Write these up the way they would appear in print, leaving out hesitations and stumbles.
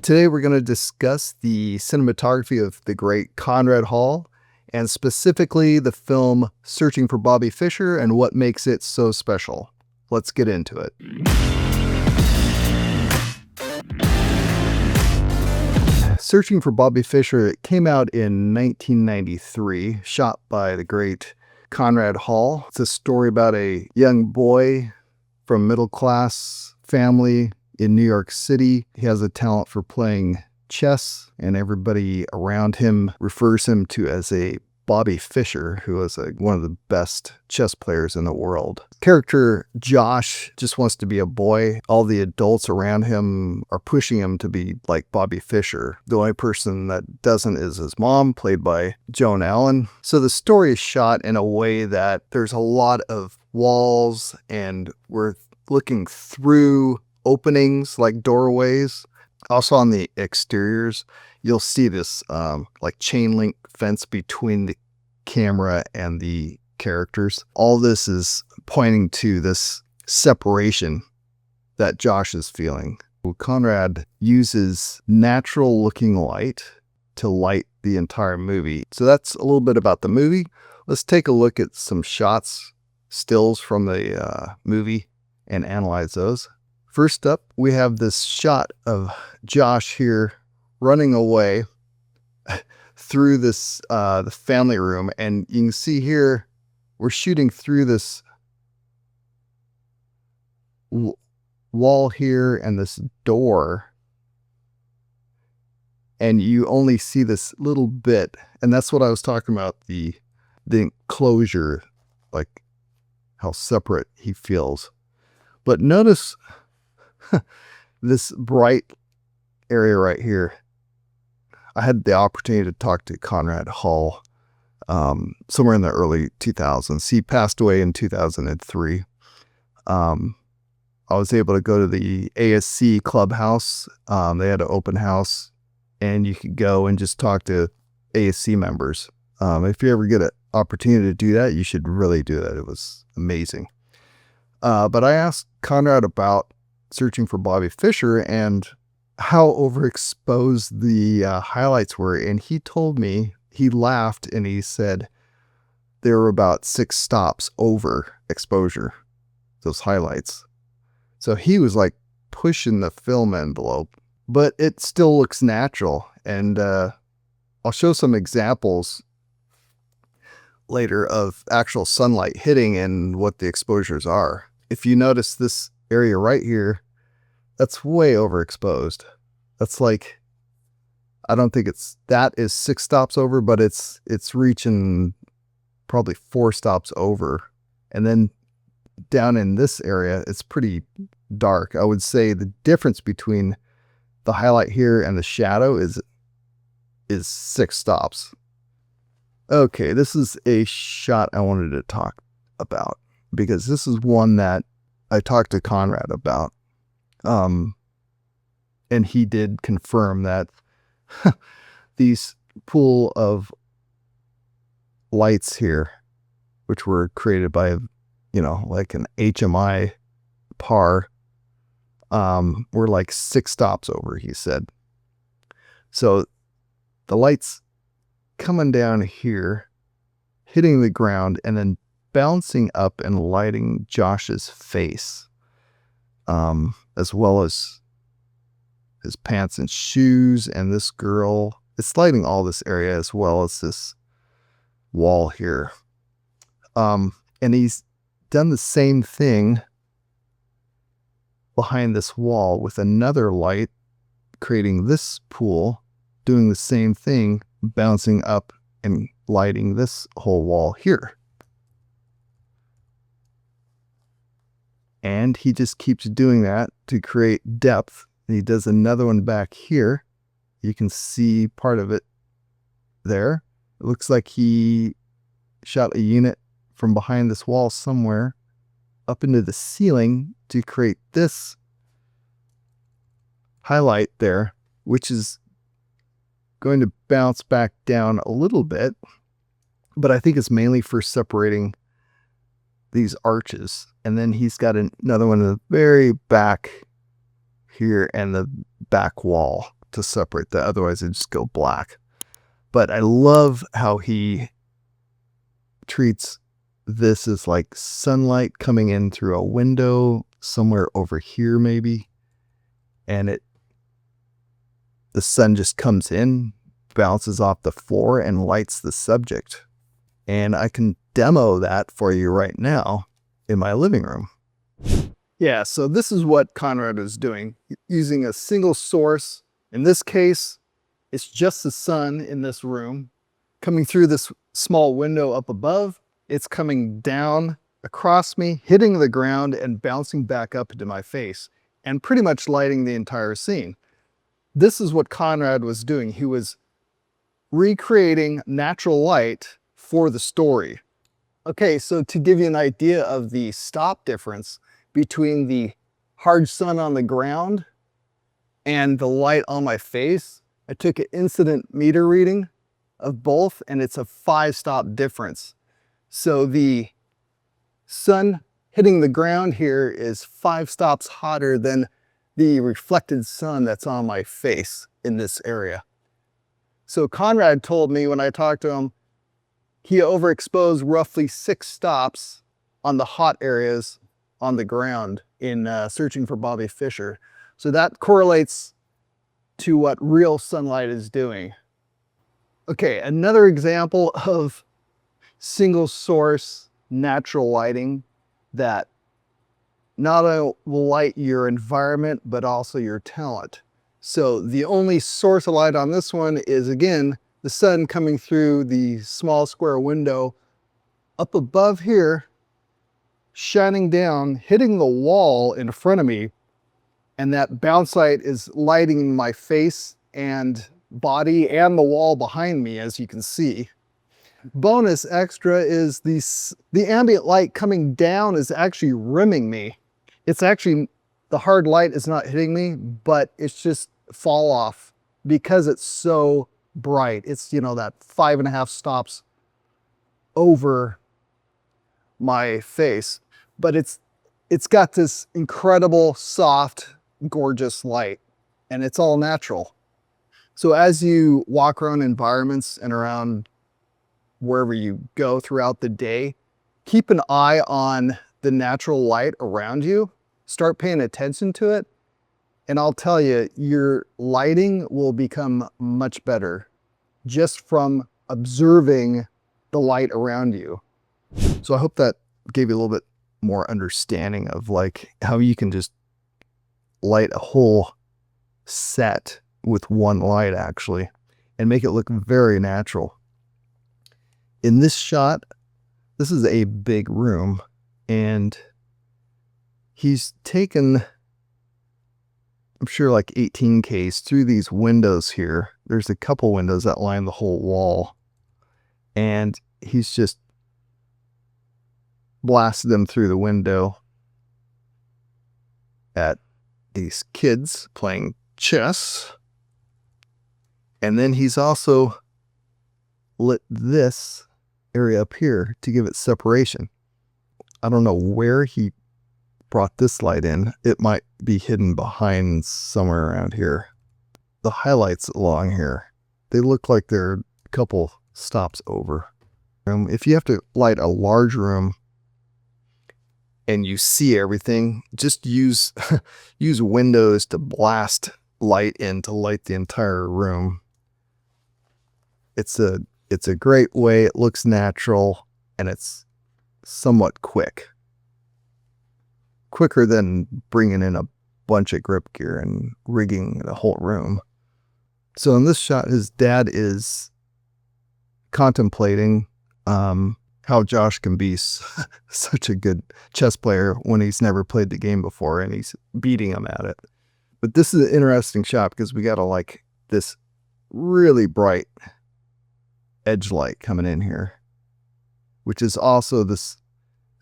Today we're going to discuss the cinematography of the great Conrad Hall, and specifically the film Searching for Bobby Fischer and what makes it so special. Let's get into it. Searching for Bobby Fischer came out in 1993, shot by the great Conrad Hall. It's a story about a young boy from middle-class family in New York City. He has a talent for playing chess, and everybody around him refers him to as a Bobby Fischer, who is one of the best chess players in the world. Character Josh just wants to be a boy. All the adults around him are pushing him to be like Bobby Fischer. The only person that doesn't is his mom, played by Joan Allen. So the story is shot in a way that there's a lot of walls, and we're looking through openings like doorways. Also on the exteriors, you'll see this like chain link fence between the camera and the characters. All this is pointing to this separation that Josh is feeling. Conrad uses natural looking light to light the entire movie. So that's a little bit about the movie. Let's take a look at some shots, stills from the movie, and analyze those. First up, we have this shot of Josh here running away through this the family room, and you can see here we're shooting through this wall here and this door, and you only see this little bit, and that's what I was talking about, the enclosure, like how separate he feels. But notice this bright area right here. I had the opportunity to talk to Conrad Hall somewhere in the early 2000s. He passed away in 2003. I was able to go to the ASC clubhouse. They had an open house, and you could go and just talk to ASC members. If you ever get an opportunity to do that, you should really do that. It was amazing. But I asked Conrad about Searching for Bobby Fischer and how overexposed the highlights were. And he told me, he laughed and he said they were about 6 stops over exposure, those highlights. So he was like pushing the film envelope, but it still looks natural. And I'll show some examples later of actual sunlight hitting and what the exposures are. If you notice this area right here, that's way overexposed. That's like, I don't think that is 6 stops over, but it's reaching probably 4 stops over. And then down in this area, it's pretty dark. I would say the difference between the highlight here and the shadow is 6 stops. Okay, this is a shot I wanted to talk about, because this is one that I talked to Conrad about. And he did confirm that these pool of lights here, which were created by, like an HMI par, were like 6 stops over, he said. So the lights coming down here, hitting the ground, and then bouncing up and lighting Josh's face, as well as his pants and shoes, and this girl. It's lighting all this area as well as this wall here. And he's done the same thing behind this wall with another light, creating this pool, doing the same thing, bouncing up and lighting this whole wall here. And he just keeps doing that to create depth. And he does another one back here. You can see part of it there. It looks like he shot a unit from behind this wall somewhere up into the ceiling to create this highlight there, which is going to bounce back down a little bit, but I think it's mainly for separating these arches. And then he's got another one in the very back here and the back wall. to separate that. Otherwise it'd just go black. But I love how he treats this as like sunlight coming in through a window somewhere over here maybe. And the sun just comes in, bounces off the floor, and lights the subject. And I can demo that for you right now in my living room. Yeah, so this is what Conrad is doing, using a single source. In this case, it's just the sun in this room coming through this small window up above. It's coming down across me, hitting the ground, and bouncing back up into my face, and pretty much lighting the entire scene. This is what Conrad was doing. He was recreating natural light for the story. Okay, so to give you an idea of the stop difference between the hard sun on the ground and the light on my face, I took an incident meter reading of both, and it's a 5-stop difference. So the sun hitting the ground here is 5 stops hotter than the reflected sun that's on my face in this area. So Conrad told me when I talked to him, he overexposed roughly 6 stops on the hot areas on the ground in searching for Bobby Fischer. So that correlates to what real sunlight is doing. Okay, another example of single source natural lighting that not only will light your environment, but also your talent. So the only source of light on this one is, again, the sun coming through the small square window up above here, shining down, hitting the wall in front of me, and that bounce light is lighting my face and body and the wall behind me, as you can see. Bonus extra is the ambient light coming down is actually rimming me. It's actually, the hard light is not hitting me, but it's just fall off because it's so bright. It's, you know, that 5.5 stops over my face, but it's got this incredible, soft, gorgeous light, and it's all natural. So as you walk around environments and around wherever you go throughout the day, keep an eye on the natural light around you. Start paying attention to it, and I'll tell you, your lighting will become much better just from observing the light around you. So I hope that gave you a little bit more understanding of like how you can just light a whole set with one light actually and make it look very natural. In this shot, this is a big room, and he's taken, I'm sure, like 18Ks through these windows here. There's a couple windows that line the whole wall, and he's just blasted them through the window at these kids playing chess. And then he's also lit this area up here to give it separation. I don't know where he brought this light in. It might be hidden behind somewhere around here. The highlights along here, they look like they're a couple stops over. If you have to light a large room and you see everything, just use use windows to blast light in to light the entire room. It's a great way. It looks natural, and it's somewhat quicker than bringing in a bunch of grip gear and rigging the whole room. So in this shot, his dad is contemplating how Josh can be such a good chess player when he's never played the game before, and he's beating him at it. But this is an interesting shot because we got like this really bright edge light coming in here, which is also this,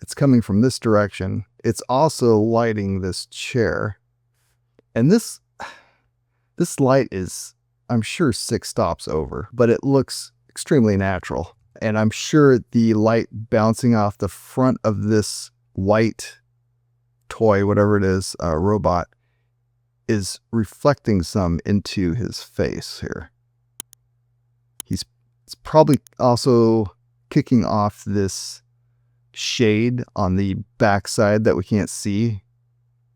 it's coming from this direction. It's also lighting this chair. And this light is, I'm sure, 6 stops over, but it looks extremely natural. And I'm sure the light bouncing off the front of this white toy, whatever it is, robot, is reflecting some into his face here. He's probably also kicking off this shade on the backside that we can't see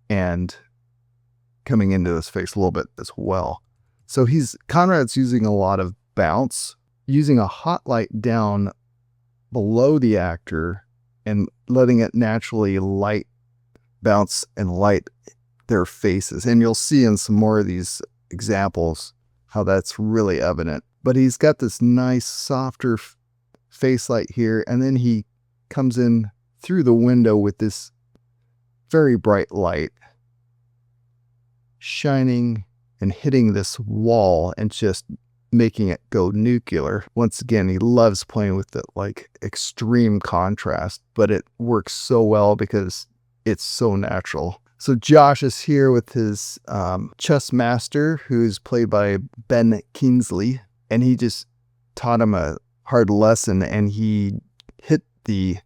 and coming into his face a little bit as well. So Conrad's using a lot of bounce, using a hot light down below the actor and letting it naturally bounce and light their faces. And you'll see in some more of these examples how that's really evident. But he's got this nice, softer face light here, and then he comes in through the window with this very bright light shining and hitting this wall and just making it go nuclear. Once again, he loves playing with the extreme contrast, but it works so well because it's so natural. So Josh is here with his chess master, who's played by Ben Kingsley, and he just taught him a hard lesson, and he hit the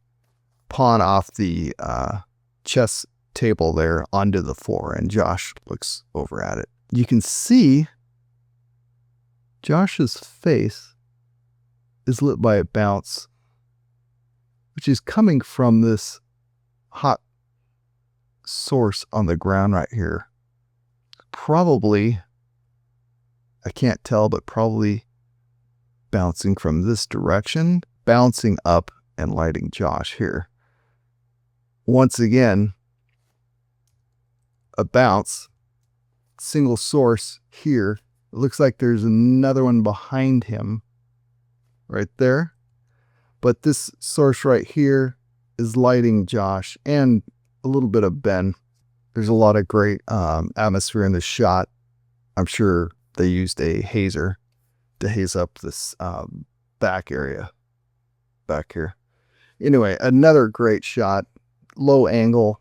pawn off the chess table there onto the floor, and Josh looks over at it. You can see Josh's face is lit by a bounce, which is coming from this hot source on the ground right here. Probably, I can't tell, but probably bouncing from this direction, bouncing up and lighting Josh here. Once again, a bounce, single source here. It looks like there's another one behind him right there. But this source right here is lighting Josh and a little bit of Ben. There's a lot of great atmosphere in this shot. I'm sure they used a hazer to haze up this back area back here. Anyway, another great shot, low angle,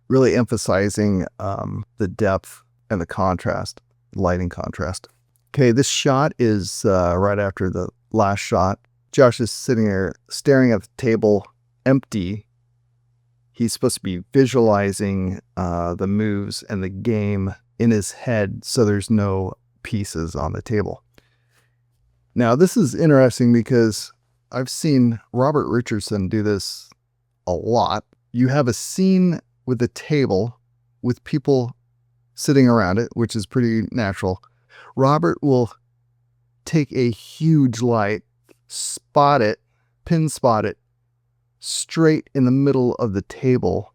really emphasizing the depth and the contrast, lighting contrast. Okay, this shot is right after the last shot. Josh is sitting there staring at the table, empty. He's supposed to be visualizing the moves and the game in his head, so there's no pieces on the table. Now, this is interesting because I've seen Robert Richardson do this a lot. You have a scene with a table with people sitting around it, which is pretty natural. Robert will take a huge light, pin spot it straight in the middle of the table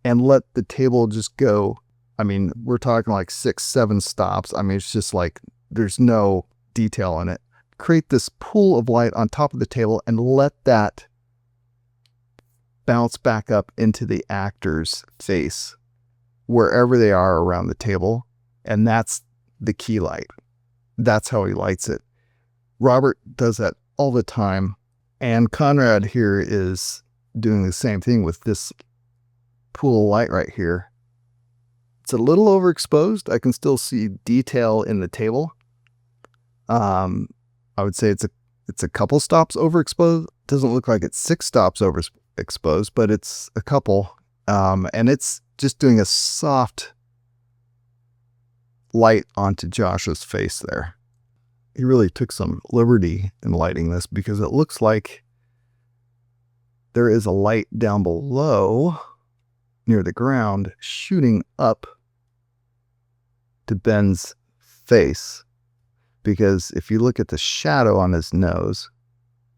and let the table just go. I mean, we're talking like 6, 7 stops. I mean, it's just like there's no detail in it. Create this pool of light on top of the table and let that bounce back up into the actor's face wherever they are around the table. And that's the key light. That's how he lights it. Robert does that all the time. And Conrad here is doing the same thing with this pool of light right here. It's a little overexposed. I can still see detail in the table. I would say it's a couple stops overexposed. Doesn't look like it's 6 stops overexposed, but it's a couple. And it's just doing a soft light onto Josh's face there. He really took some liberty in lighting this because it looks like there is a light down below near the ground shooting up to Ben's face. Because if you look at the shadow on his nose,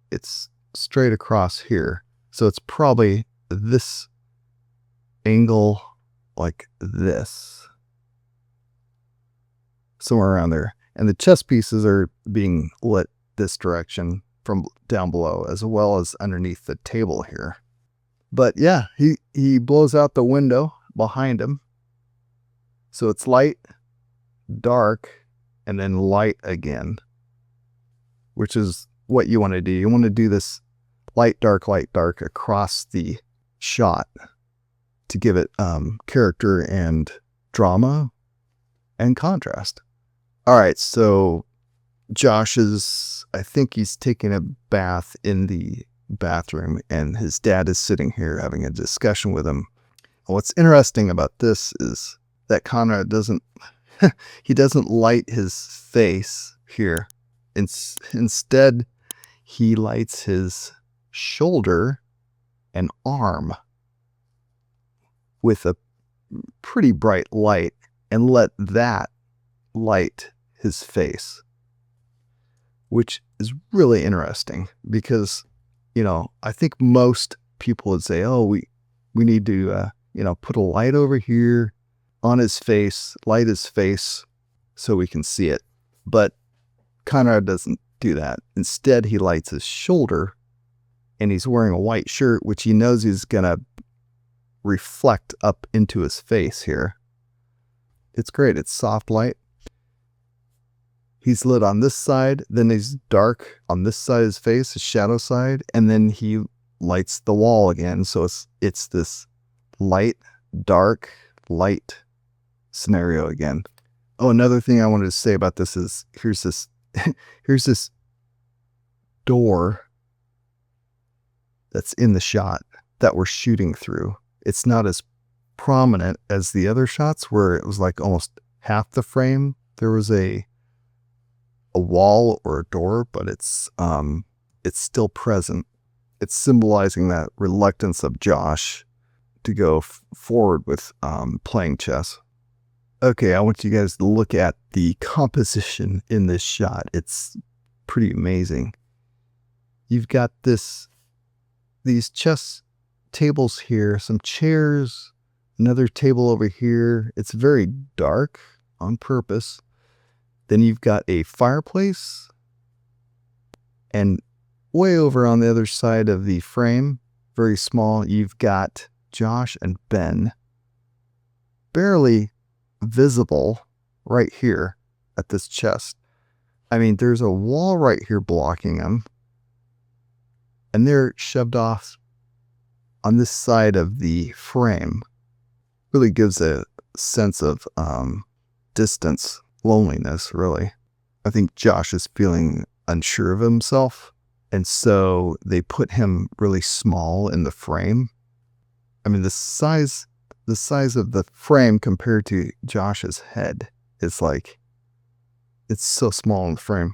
it's straight across here. So it's probably this angle like this. Somewhere around there. And the chess pieces are being lit this direction from down below, as well as underneath the table here. But yeah, he blows out the window behind him. So it's light, dark, and then light again, which is what you want to do. You want to do this light, dark across the shot to give it character and drama and contrast. All right, so Josh I think he's taking a bath in the bathroom, and his dad is sitting here having a discussion with him. What's interesting about this is that Conrad doesn't, he doesn't light his face here. Instead, he lights his shoulder and arm with a pretty bright light and let that light his face, which is really interesting because, I think most people would say, oh, we need to, put a light over here on his face, light his face so we can see it. But Conrad doesn't do that. Instead, he lights his shoulder, and he's wearing a white shirt, which he knows he's going to reflect up into his face here. It's great. It's soft light. He's lit on this side, then he's dark on this side of his face, his shadow side, and then he lights the wall again. So it's this light, dark, light scenario again. Oh, another thing I wanted to say about this is here's this door that's in the shot that we're shooting through. It's not as prominent as the other shots where it was like almost half the frame. There was a wall or a door, but it's still present. It's symbolizing that reluctance of Josh to go forward with playing chess. Okay, I want you guys to look at the composition in this shot. It's pretty amazing. You've got these chess tables here, some chairs, another table over here. It's very dark on purpose. Then you've got a fireplace, and way over on the other side of the frame, very small, you've got Josh and Ben, barely visible right here at this chest. I mean, there's a wall right here blocking them, and they're shoved off on this side of the frame. Really gives a sense of distance, loneliness, really. I think Josh is feeling unsure of himself, and so they put him really small in the frame. I mean, the size of the frame compared to Josh's head is like, it's so small in the frame.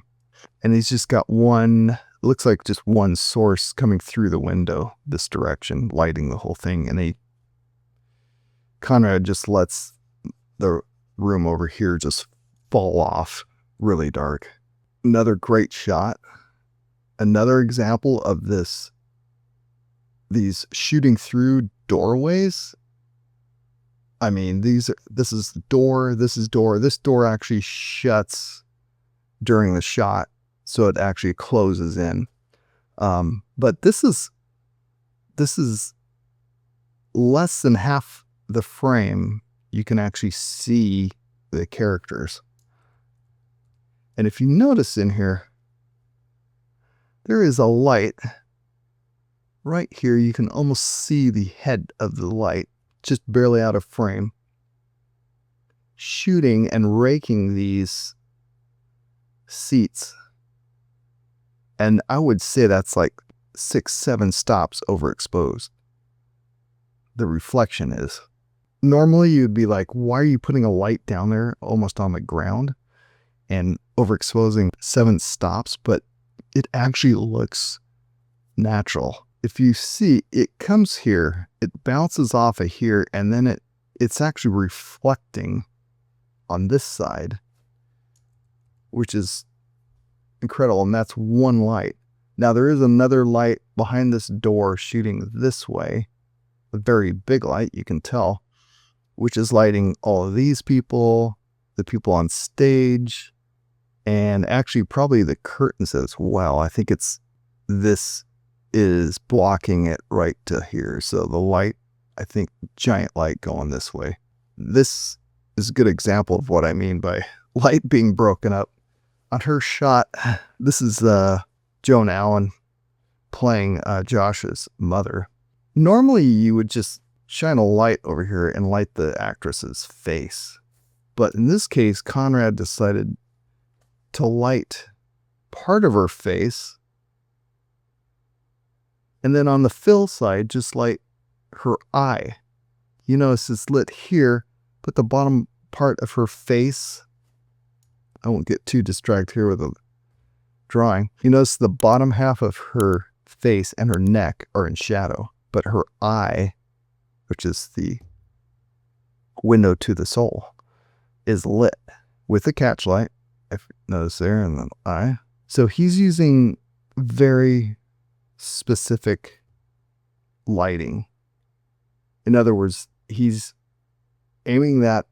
And he's just got looks like just one source coming through the window this direction, lighting the whole thing. And Conrad just lets the room over here just fall off really dark. Another great shot. Another example of these shooting through doorways. I mean, this is door, this is door. This door actually shuts during the shot, so it actually closes in. But this is less than half the frame. You can actually see the characters. And if you notice in here, there is a light right here. You can almost see the head of the light, just barely out of frame, shooting and raking these seats. And I would say that's like 6-7 stops overexposed. The reflection is. Normally you'd be like, why are you putting a light down there almost on the ground and overexposing 7 stops? But it actually looks natural. If you see, it comes here, it bounces off of here, and then it's actually reflecting on this side, which is incredible. And that's one light. Now there is another light behind this door shooting this way, a very big light, you can tell, which is lighting all of these people, the people on stage, and actually probably the curtains as well. I think this is blocking it right to here. So the light, I think, giant light going this way. This is a good example of what I mean by light being broken up. On her shot, this is Joan Allen playing Josh's mother. Normally you would just shine a light over here and light the actress's face. But in this case, Conrad decided to light part of her face, and then on the fill side, just light her eye. You notice it's lit here, put the bottom part of her face. I won't get too distracted here with the drawing. You notice the bottom half of her face and her neck are in shadow, but her eye, which is the window to the soul, is lit with a catch light, if you notice there, in the eye. So he's using very specific lighting. In other words, he's aiming that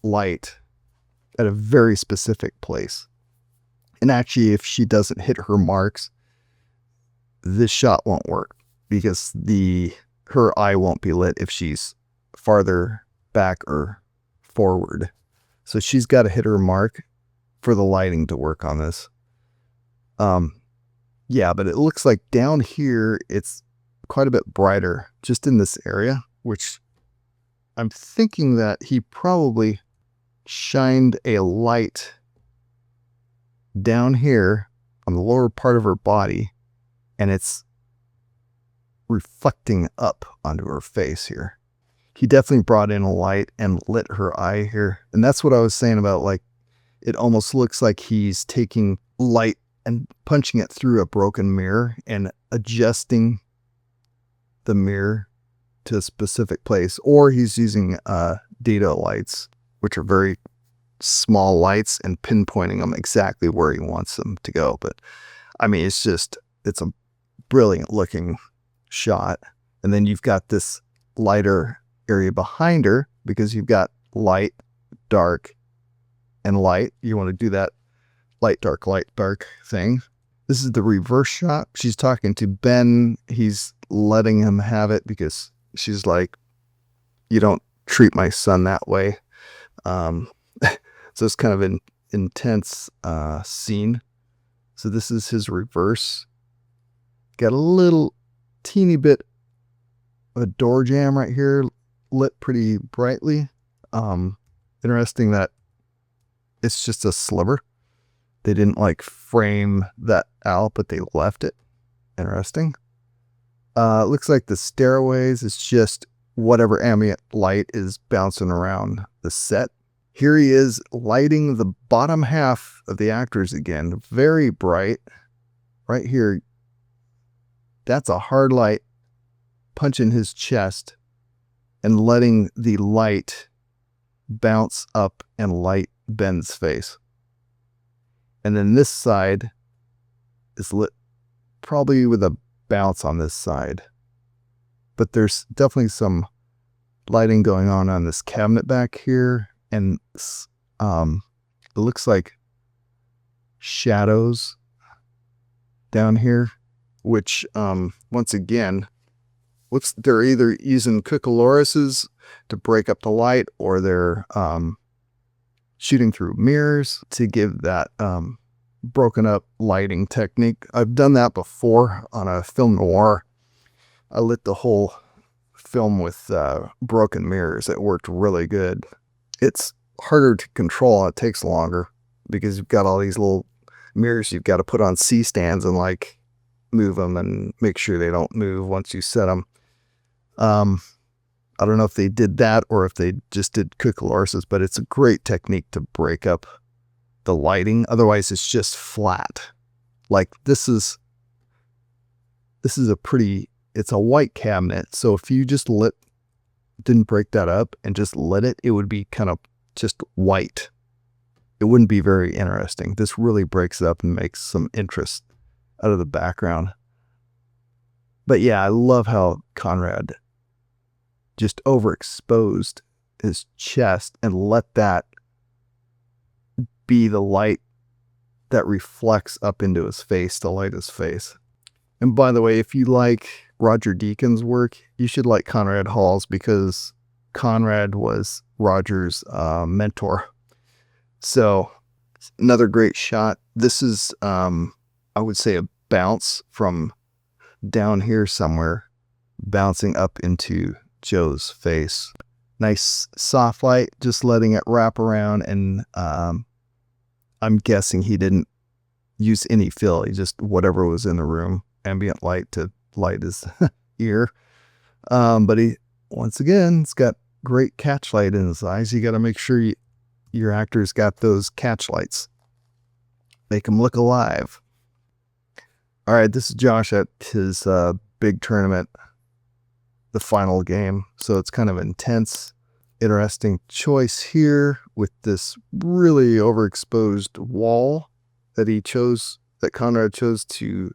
light at a very specific place. And actually, if she doesn't hit her marks, this shot won't work because her eye won't be lit if she's farther back or forward. So she's got to hit her mark for the lighting to work on this. Yeah, but it looks like down here, it's quite a bit brighter just in this area, which I'm thinking that he probably shined a light down here on the lower part of her body, and it's reflecting up onto her face here. He definitely brought in a light and lit her eye here. And that's what I was saying about, like, it almost looks like he's taking light and punching it through a broken mirror and adjusting the mirror to a specific place. Or he's using data lights, which are very small lights, and pinpointing them exactly where he wants them to go. But I mean, it's a brilliant looking shot. And then you've got this lighter area behind her because you've got light, dark, and light. You want to do that light, dark thing. This is the reverse shot. She's talking to Ben. He's letting him have it because she's like, you don't treat my son that way. So it's kind of an intense scene. So this is his reverse. Got a little teeny bit of a door jamb right here, lit pretty brightly. Interesting that it's just a sliver. They didn't like frame that out, but they left it. Interesting. Looks like the stairways is just whatever ambient light is bouncing around the set. Here he is lighting the bottom half of the actors again. Very bright. Right here. That's a hard light punching his chest and letting the light bounce up and light Ben's face. And then this side is lit probably with a bounce on this side. But there's definitely some lighting going on this cabinet back here. And it looks like shadows down here, which once again, they're either using cuckolorises to break up the light, or they're shooting through mirrors to give that broken up lighting technique. I've done that before on a film noir. I lit the whole film with broken mirrors. It worked really good. It's harder to control. It takes longer because you've got all these little mirrors you've got to put on C-stands and like move them and make sure they don't move once you set them. I don't know if they did that or if they just did cuckolorises, but it's a great technique to break up the lighting. Otherwise, it's just flat. Like this is it's a white cabinet. So if you just didn't break that up and just lit it, it would be kind of just white. It wouldn't be very interesting. This really breaks it up and makes some interest out of the background. But yeah, I love how Conrad just overexposed his chest and let that be the light that reflects up into his face to light his face. And by the way, if you like Roger Deakins' work, you should like Conrad Hall's, because Conrad was Roger's mentor. So another great shot. This is, I would say, a bounce from down here somewhere, bouncing up into Joe's face. Nice soft light, just letting it wrap around. And I'm guessing he didn't use any fill. He just, whatever was in the room, ambient light to light his ear. But he, once again, it's got great catch light in his eyes. You got to make sure your actor's got those catch lights. Make him look alive. All right, this is Josh at his big tournament, the final game. So it's kind of intense, interesting choice here with this really overexposed wall that Conrad chose to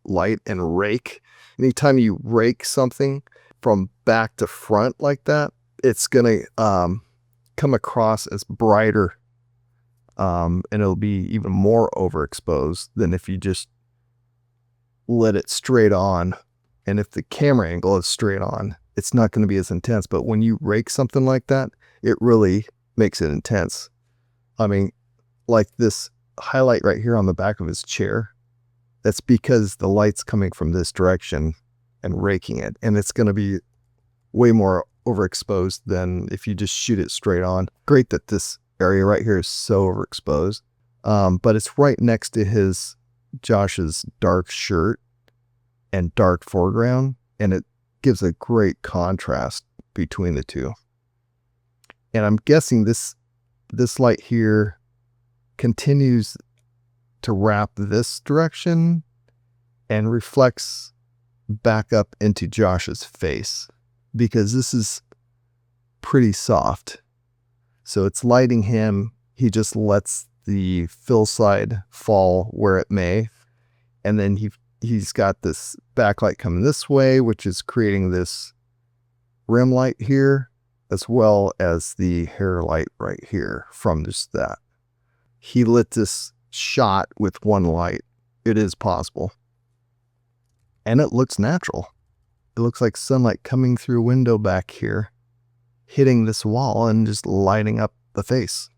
light and rake. Anytime you rake something from back to front like that, it's gonna come across as brighter, and it'll be even more overexposed than if you just let it straight on. And if the camera angle is straight on, it's not going to be as intense. But when you rake something like that, it really makes it intense. I mean, like this highlight right here on the back of his chair, that's because the light's coming from this direction and raking it. And it's going to be way more overexposed than if you just shoot it straight on. Great that this area right here is so overexposed. But it's right next to Josh's dark shirt and dark foreground, and it gives a great contrast between the two. And I'm guessing this light here continues to wrap this direction and reflects back up into Josh's face, because this is pretty soft. So it's lighting him. He just lets the fill side fall where it may. And then he's got this backlight coming this way, which is creating this rim light here, as well as the hair light right here from just that. He lit this shot with one light. It is possible. And it looks natural. It looks like sunlight coming through a window back here, hitting this wall and just lighting up the face.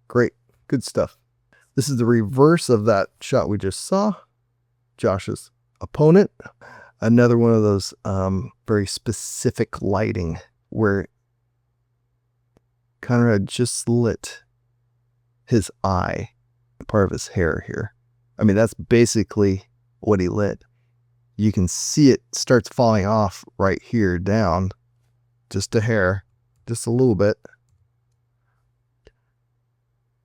Great. Good stuff. This is the reverse of that shot we just saw. Josh's opponent. Another one of those very specific lighting where Conrad just lit his eye, part of his hair here. I mean, that's basically what he lit. You can see it starts falling off right here down, just a hair, just a little bit.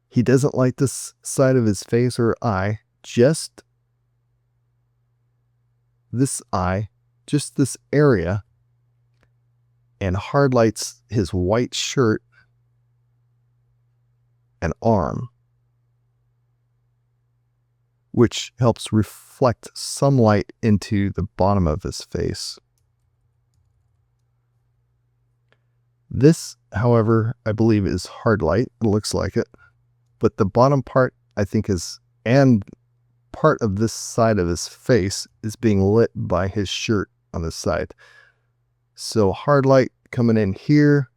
He doesn't light this side of his face or eye, just this eye, just this area, and hard lights his white shirt and arm, which helps reflect some light into the bottom of his face. This, however, I believe is hard light. It looks like it. But the bottom part, I think, and part of this side of his face is being lit by his shirt on this side. So hard light coming in here.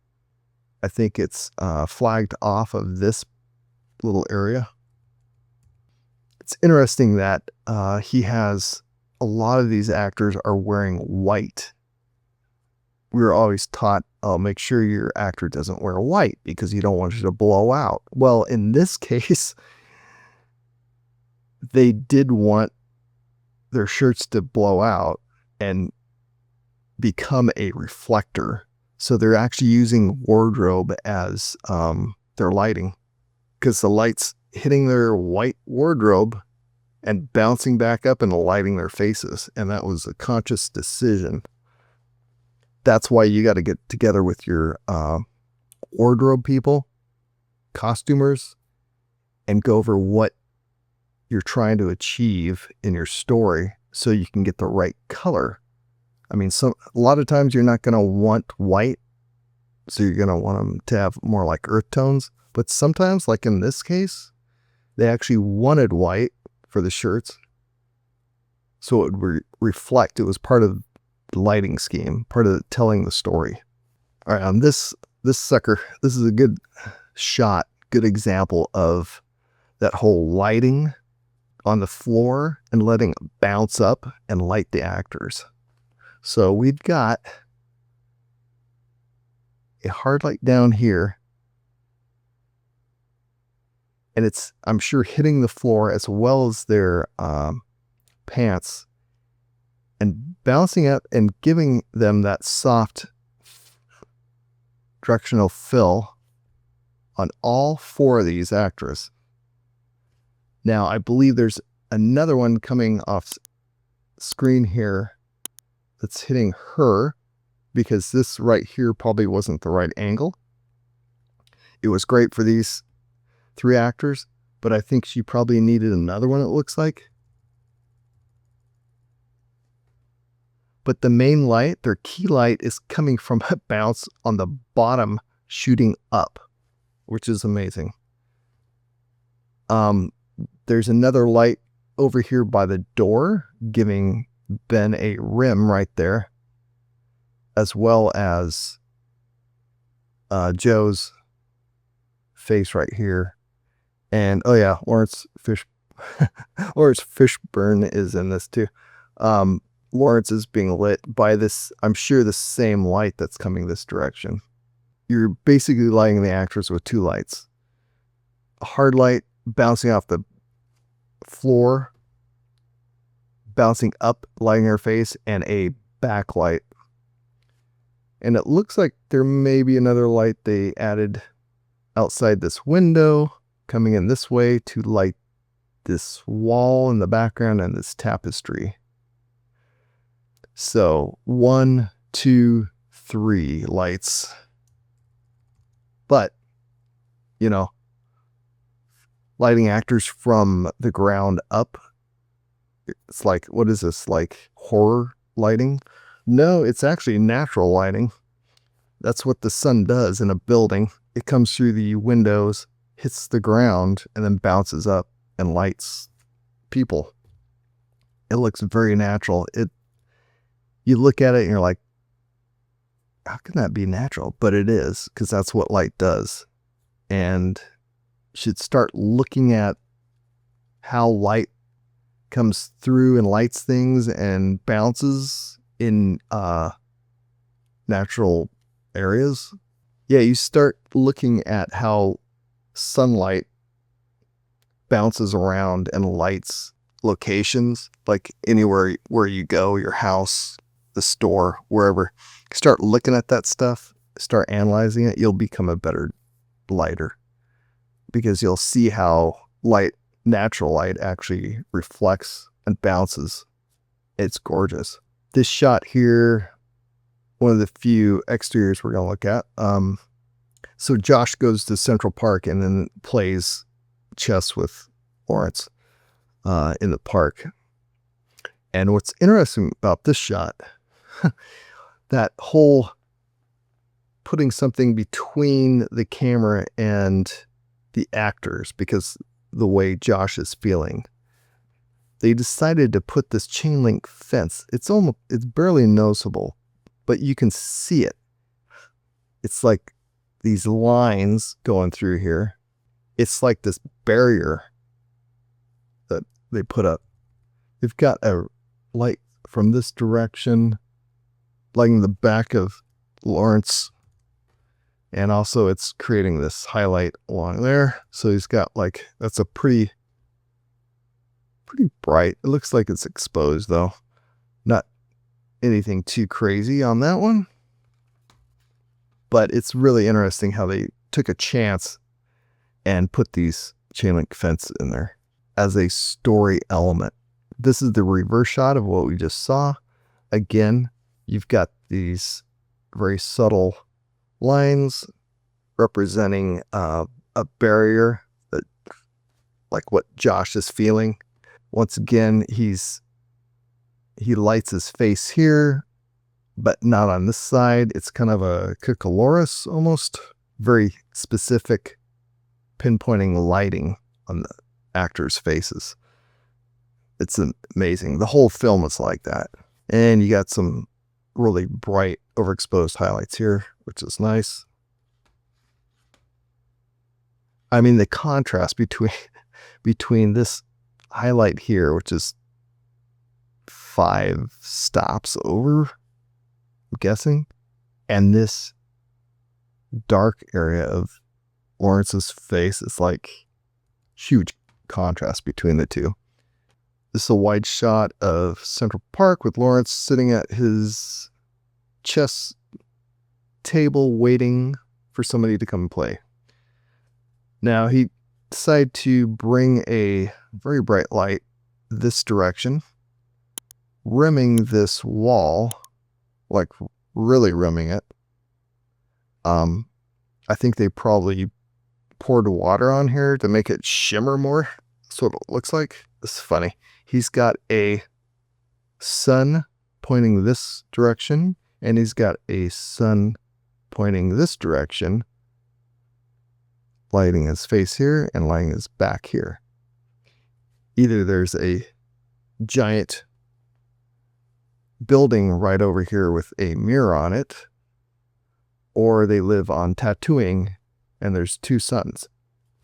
I think it's flagged off of this little area. It's interesting that a lot of these actors are wearing white. We were always taught, make sure your actor doesn't wear white because you don't want you to blow out. Well, in this case, they did want their shirts to blow out and become a reflector. So they're actually using wardrobe as their lighting, because the light's hitting their white wardrobe and bouncing back up and lighting their faces. And that was a conscious decision. That's why you got to get together with your wardrobe people, costumers, and go over what you're trying to achieve in your story so you can get the right color. I mean, a lot of times you're not going to want white, so you're going to want them to have more like earth tones. But sometimes, like in this case, they actually wanted white for the shirts, so it would reflect. It was part of the lighting scheme, part of telling the story. All right, on this sucker, this is a good shot, good example of that whole lighting on the floor and letting it bounce up and light the actors. So we've got a hard light down here, and it's, I'm sure, hitting the floor as well as their pants and bouncing up and giving them that soft directional fill on all 4 of these actors. Now, I believe there's another one coming off screen here that's hitting her, because this right here probably wasn't the right angle. It was great for these 3 actors, but I think she probably needed another one, it looks like. But the main light, their key light, is coming from a bounce on the bottom shooting up, which is amazing. There's another light over here by the door giving Ben a rim right there, as well as Joe's face right here. And oh yeah, Lawrence Fishburne is in this too. Lawrence is being lit by this, I'm sure, the same light that's coming this direction. You're basically lighting the actors with 2 lights. A hard light bouncing off the floor, bouncing up, lighting her face, and a backlight. And it looks like there may be another light they added outside this window, coming in this way to light this wall in the background and this tapestry. So 1, 2, 3 lights. But, you know, lighting actors from the ground up, it's like, what is this, like horror lighting? No, it's actually natural lighting. That's what the sun does in a building. It comes through the windows, hits the ground, and then bounces up and lights people. It looks very natural. You look at it and you're like, how can that be natural? But it is, because that's what light does. And you should start looking at how light comes through and lights things and bounces in natural areas. Yeah, you start looking at how sunlight bounces around and lights locations, like anywhere where you go, your house, the store, wherever. Start looking at that stuff, start analyzing it, you'll become a better lighter, because you'll see how natural light actually reflects and bounces. It's gorgeous. This shot here, one of the few exteriors we're going to look at. So Josh goes to Central Park and then plays chess with Lawrence in the park. And what's interesting about this shot, that whole putting something between the camera and the actors, because the way Josh is feeling, they decided to put this chain link fence. It's barely noticeable, but you can see it. It's like these lines going through here. It's like this barrier that they put up. They've got a light from this direction, lighting the back of Lawrence, and also it's creating this highlight along there. So he's got like, that's a pretty bright. It looks like it's exposed though. Not anything too crazy on that one. But it's really interesting how they took a chance and put these chain link fence in there as a story element. This is the reverse shot of what we just saw. Again, you've got these very subtle lines representing a barrier, that, like what Josh is feeling. Once again, he lights his face here, but not on this side. It's kind of a Kikaloris almost, very specific pinpointing lighting on the actors' faces. It's amazing. The whole film is like that. And you got some really bright overexposed highlights here, which is nice. I mean, the contrast between this highlight here, which is 5 stops over, I'm guessing, and this dark area of Lawrence's face, is like huge contrast between the two. This is a wide shot of Central Park with Lawrence sitting at his chess table waiting for somebody to come and play. Now he decided to bring a very bright light this direction, rimming this wall, like really rimming it. I think they probably poured water on here to make it shimmer more. That's what it looks like. This is funny. He's got a sun pointing this direction, and he's got a sun pointing this direction, lighting his face here and lighting his back here. Either there's a giant building right over here with a mirror on it, or they live on tattooing and there's two suns.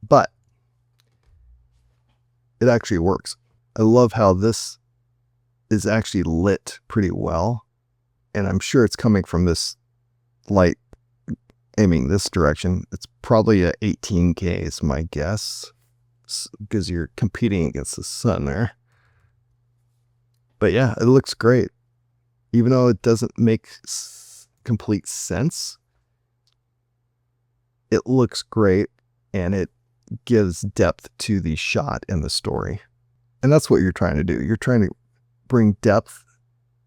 But it actually works. I love how this is actually lit pretty well, and I'm sure it's coming from this light aiming this direction. It's probably a 18K is my guess, because you're competing against the sun there. But yeah, it looks great. Even though it doesn't make complete sense, it looks great, and it gives depth to the shot and the story. And that's what you're trying to do. You're trying to bring depth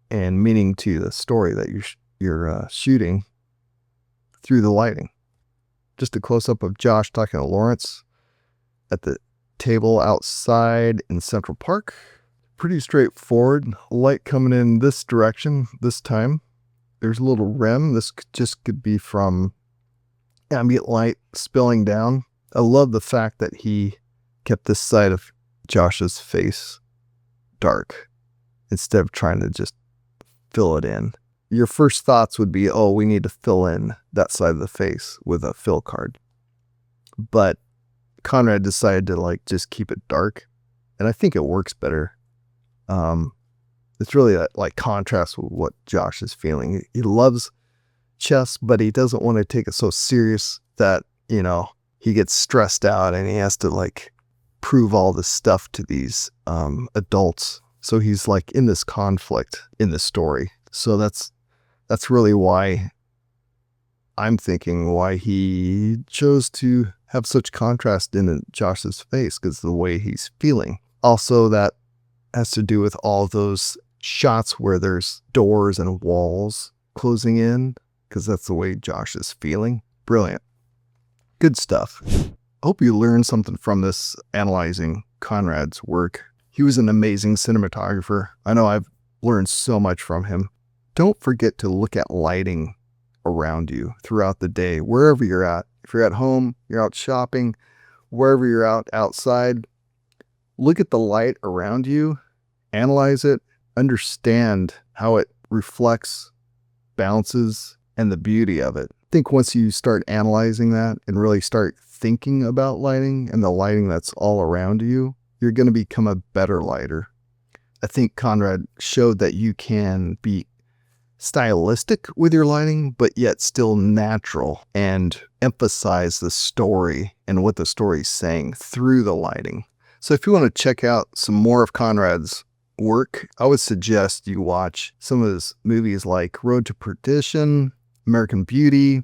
and meaning to the story that you're shooting through the lighting. Just a close-up of Josh talking to Lawrence at the table outside in Central Park. Pretty straightforward. Light coming in this direction this time. There's a little rim. This just could be from ambient light spilling down. I love the fact that he kept this side of Josh's face dark instead of trying to just fill it in. Your first thoughts would be, oh, we need to fill in that side of the face with a fill card. But Conrad decided to just keep it dark, and I think it works better. It's really that contrast with what Josh is feeling. He loves chess, but he doesn't want to take it so serious that, he gets stressed out and he has to prove all this stuff to these adults. So he's in this conflict in the story. So that's really why I'm thinking why he chose to have such contrast in Josh's face, because the way he's feeling. Also, that has to do with all those shots where there's doors and walls closing in, because that's the way Josh is feeling. Brilliant. Good stuff. Hope you learned something from this analyzing Conrad's work. He was an amazing cinematographer. I know I've learned so much from him. Don't forget to look at lighting around you throughout the day, wherever you're at. If you're at home, you're out shopping, wherever you're outside, look at the light around you, analyze it, understand how it reflects, bounces, and the beauty of it. I think once you start analyzing that and really start thinking about lighting and the lighting that's all around you, you're going to become a better lighter. I think Conrad showed that you can be stylistic with your lighting, but yet still natural, and emphasize the story and what the story's saying through the lighting. So if you want to check out some more of Conrad's work, I would suggest you watch some of his movies like Road to Perdition, American Beauty,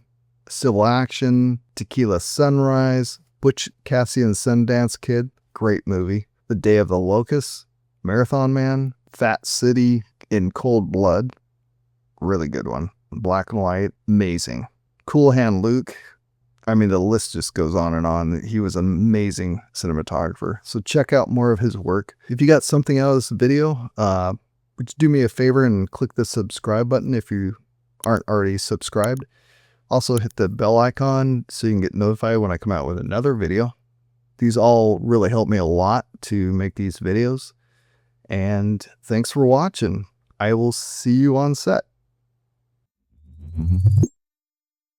Civil Action, Tequila Sunrise, Butch Cassidy and Sundance Kid, great movie, The Day of the Locust, Marathon Man, Fat City, In Cold Blood, really good one, black and white, amazing. Cool Hand Luke, I mean, the list just goes on and on. He was an amazing cinematographer. So check out more of his work. If you got something out of this video, would you do me a favor and click the subscribe button if you aren't already subscribed? Also hit the bell icon so you can get notified when I come out with another video. These all really help me a lot to make these videos. And thanks for watching. I will see you on set.